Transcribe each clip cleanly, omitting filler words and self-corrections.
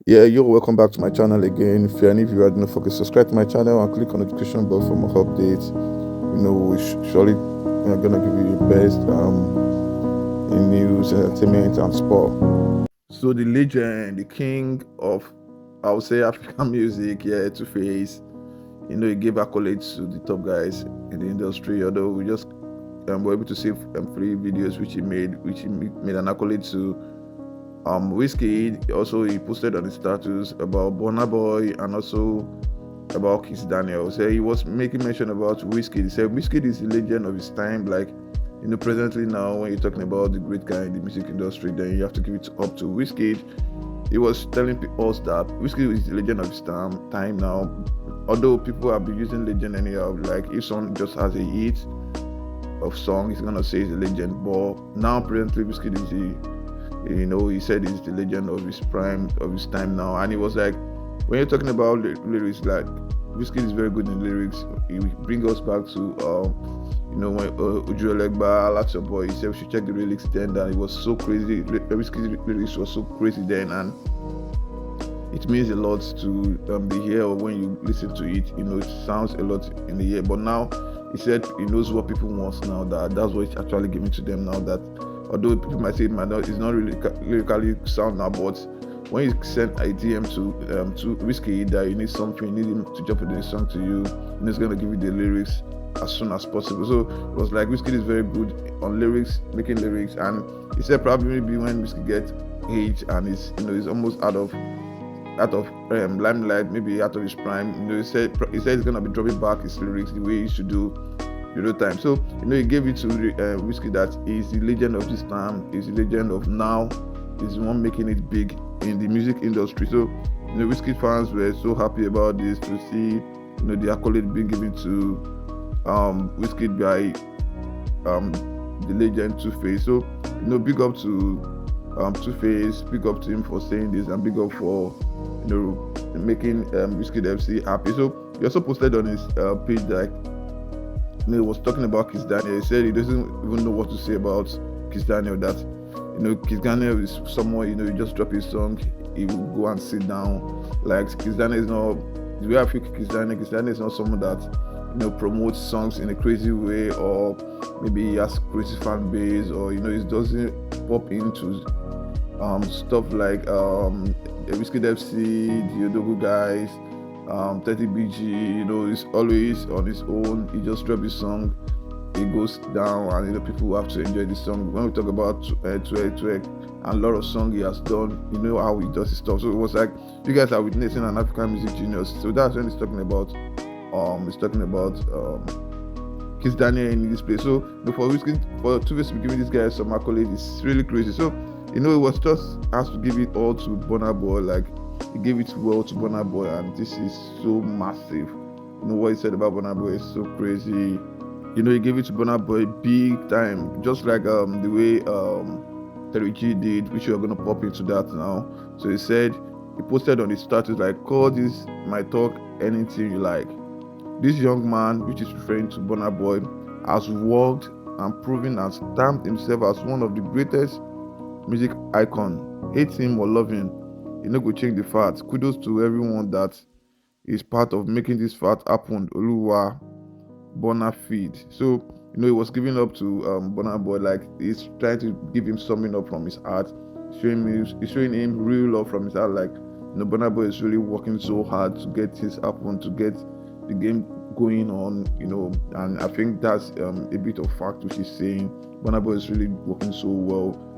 Yeah, you're welcome back to my channel again. If you're any viewer, don't forget to subscribe to my channel and click on the notification bell for more updates. We surely gonna give you the best in news, entertainment, and sport. So the legend, the king of, I would say, African music, yeah, Two Face. He gave accolades to the top guys in the industry. Although we just were able to see three videos which he made an accolade to Wizkid. Also, he posted on his status about Burna Boy and also about Kizz Daniel. So he was making mention about Wizkid. He said Wizkid is a legend of his time. Like, presently now, when you're talking about the great guy in the music industry, then you have to give it up to Wizkid. He was telling us that Wizkid is the legend of his time now. Although people have been using legend anyhow, like if someone just has a hit of song, he's gonna say he's a legend. But now, presently, Wizkid is he said he's the legend of his prime of his time now. And he was like, when you're talking about lyrics, like Wizkid is very good in lyrics. He bring us back to when Uju Elegba, Alax Your Boy, he said we should check the lyrics then, that it was so crazy. Wizkid's lyrics was so crazy then, and it means a lot to the ear when you listen to it. It sounds a lot in the ear. But now he said he knows what people want now. That's what it's actually giving to them now. That although people might say it's not really lyrically sound now, but when you send a DM to Wizkid that you need something, you need him to jump into the song to you, and he's gonna give you the lyrics as soon as possible. So it was like Wizkid is very good on lyrics, making lyrics, and he said probably maybe when Wizkid gets age and he's almost out of limelight, maybe out of his prime. He said he's gonna be dropping back his lyrics the way he used to do time. So he gave it to Wizkid that he's the legend of this time, he's the legend of now, he's the one making it big in the music industry. So Wizkid fans were so happy about this, to see the accolade being given to Wizkid by the legend Two Face. So big up to Two Face, big up to him for saying this, and big up for making Wizkid FC happy. So he also posted on his page that he was talking about Kizz Daniel. He said he doesn't even know what to say about Kizz Daniel. That Kizz Daniel is someone you just drop his song, he will go and sit down. Like Kizz Daniel is not the way I feel. Kizz Daniel is not someone that promotes songs in a crazy way, or maybe he has crazy fan base, or he doesn't pop into stuff like Wizkid FC, the Odogu guys, 30BG. He's always on his own. He just drops his song, it goes down, and people have to enjoy the song. When we talk about Twerk and a lot of songs he has done, how he does his stuff. So it was like you guys are witnessing an African music genius. So that's when he's talking about Kizz Daniel in this place. So for Two Face to be giving this guy some accolades, it's really crazy. So it was just has to give it all to Burna Boy. Like he gave it well to Burna Boy, and this is so massive. What he said about Burna Boy is so crazy. He gave it to Burna Boy big time, just like the way Terry G did, which we are gonna pop into that now. So he said he posted on his status like, "Call this my talk anything you like." This young man, which is referring to Burna Boy, has worked and proven and stamped himself as one of the greatest music icon. Hate him or love him, go change the fact. Kudos to everyone that is part of making this fact happen. Oluwa Burna feed. So he was giving up to Burna Boy, like he's trying to give him something up from his heart, showing him real love from his heart. Like Burna Boy is really working so hard to get this happen, to get the game going on. And I think that's a bit of fact which is saying Burna Boy is really working so well.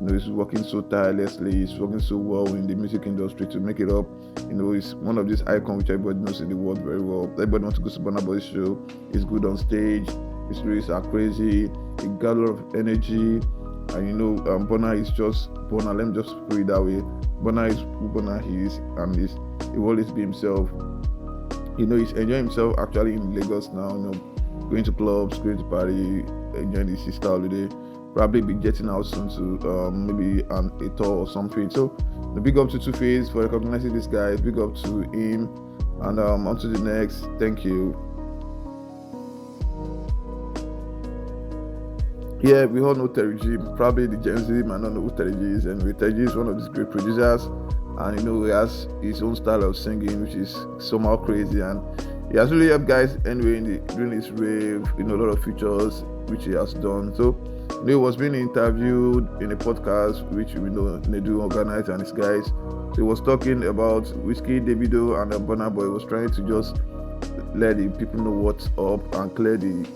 He's working so tirelessly, he's working so well in the music industry to make it up. He's one of these icons which everybody knows in the world very well. Everybody wants to go to Burna Boy's show. He's good on stage, his lyrics are crazy, he got a lot of energy, and Burna is just Burna. Let me just put it that way. Burna is who Burna is, and he will always be himself. He's enjoying himself actually in Lagos now, going to clubs, going to party, enjoying his sister holiday. Probably be getting out soon to maybe a tour or something. So the big up to Two Face for recognizing this guy. Big up to him, and on to the next. Thank you. Yeah, we all know Terry G. Probably the Gen Z might not know who Terry G is, and Terry G is one of these great producers and he has his own style of singing, which is somehow crazy, and he has really helped guys anyway during his rave. A lot of features which he has done. So he was being interviewed in a podcast which they do organize, and his guys. So he was talking about Wizkid, Davido, and Burna Boy. He was trying to just let the people know what's up and clear the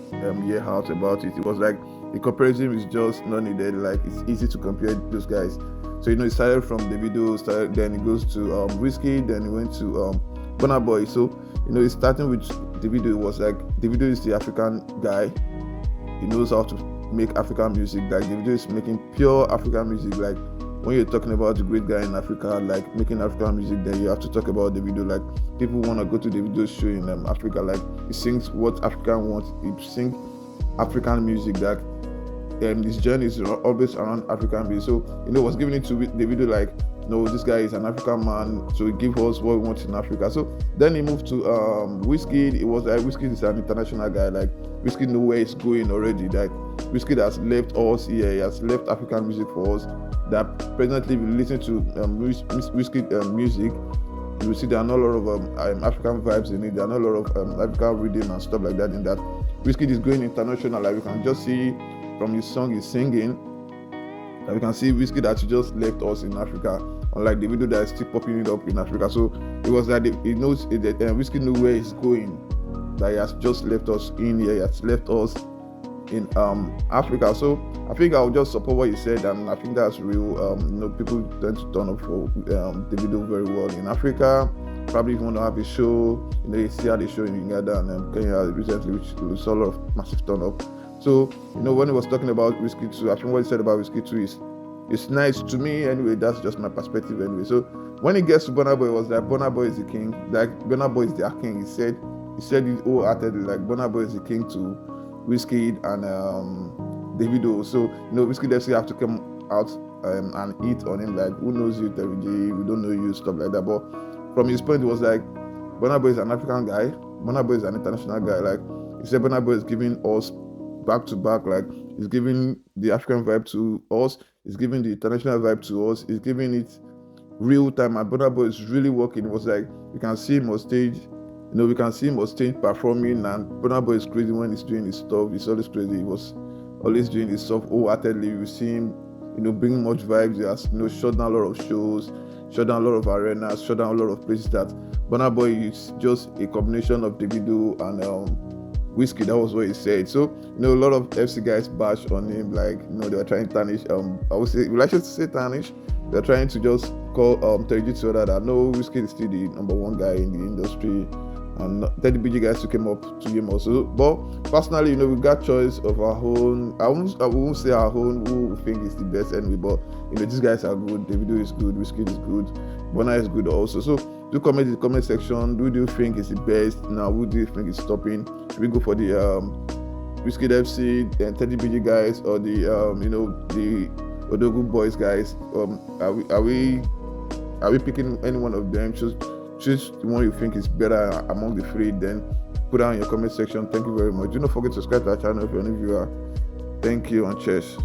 year out about it. It was like the comparison is just not needed. Like, it's easy to compare those guys. So he started from Davido, then he goes to Wizkid, then he went to Burna Boy. So he's starting with Davido. It was like Davido is the African guy. He knows how to make African music. Like, Davido is making pure African music. Like, when you're talking about the great guy in Africa, like making African music, then you have to talk about Davido. Like, people want to go to Davido's show in Africa. Like, he sings what African wants. He sings African music. That his journey is always around African music. So was giving it to Davido, like, no, this guy is an African man, so he give us what we want in Africa. So then he moved to Wizkid. It was like Wizkid is an international guy. Like, Wizkid know where he's going already. Like, Wizkid has left us here. He has left African music for us. That presently, if you listen to Wizkid music, you will see there are not a lot of African vibes in it. There are not a lot of African rhythm and stuff like that in that. Wizkid is going international. Like, you can just see from his song he's singing, that we can see Wizkid that just left us in Africa, unlike the video that is still popping it up in Africa. So it was that he knows that Wizkid knew where he's going, that he has just left us in here, he has left us in Africa. So I think I'll just support what he said, and I think that's real. People tend to turn up for Davido very well in Africa. Probably if you want to have a show, you see how they show in Uganda and Kenya recently, which saw a lot of massive turn up. So, when he was talking about Wizkid too, I think what he said about Wizkid too is nice to me. Anyway, that's just my perspective anyway. So when he gets to Burna Boy, it was like Burna Boy is the king. Like, Burna Boy is their king. He said it wholeheartedly, like, Burna Boy is the king to Wizkid and Davido. So, Wizkid definitely have to come out and eat on him. Like, who knows you, Terry J? We don't know you, stuff like that. But from his point, it was like, Burna Boy is an African guy. Burna Boy is an international guy. Like, he said Burna Boy is giving us back to back, like, he's giving the African vibe to us, he's giving the international vibe to us, he's giving it real time, and Burna Boy is really working. It was like, you can see him on stage, we can see him on stage performing, and Burna Boy is crazy when he's doing his stuff. He's always crazy. He was always doing his stuff wholeheartedly. You see him, bringing much vibes. He has, shut down a lot of shows, shut down a lot of arenas, shut down a lot of places. That Burna Boy is just a combination of Davido and Wizkid. That was what he said. So a lot of FC guys bash on him, like, they were trying to tarnish. I would say, we should say tarnish. They're trying to just call Terry J to that no, Wizkid is still the number one guy in the industry, and Teddy BG guys took him up to him also. But personally, we got choice of our own. I won't say our own who we think is the best anyway. But these guys are good. Davido is good. Wizkid is good. Burna is good also. So do comment in the comment section. Who do you think is the best? Now, who do you think is stopping? Should we go for the Wizkid FC and Teddy BG guys, or the the Odogu Boys guys? Are we picking any one of them? Choose the one you think is better among the three. Then put down in your comment section. Thank you very much. Do not forget to subscribe to our channel if you're a new viewer. Thank you and cheers.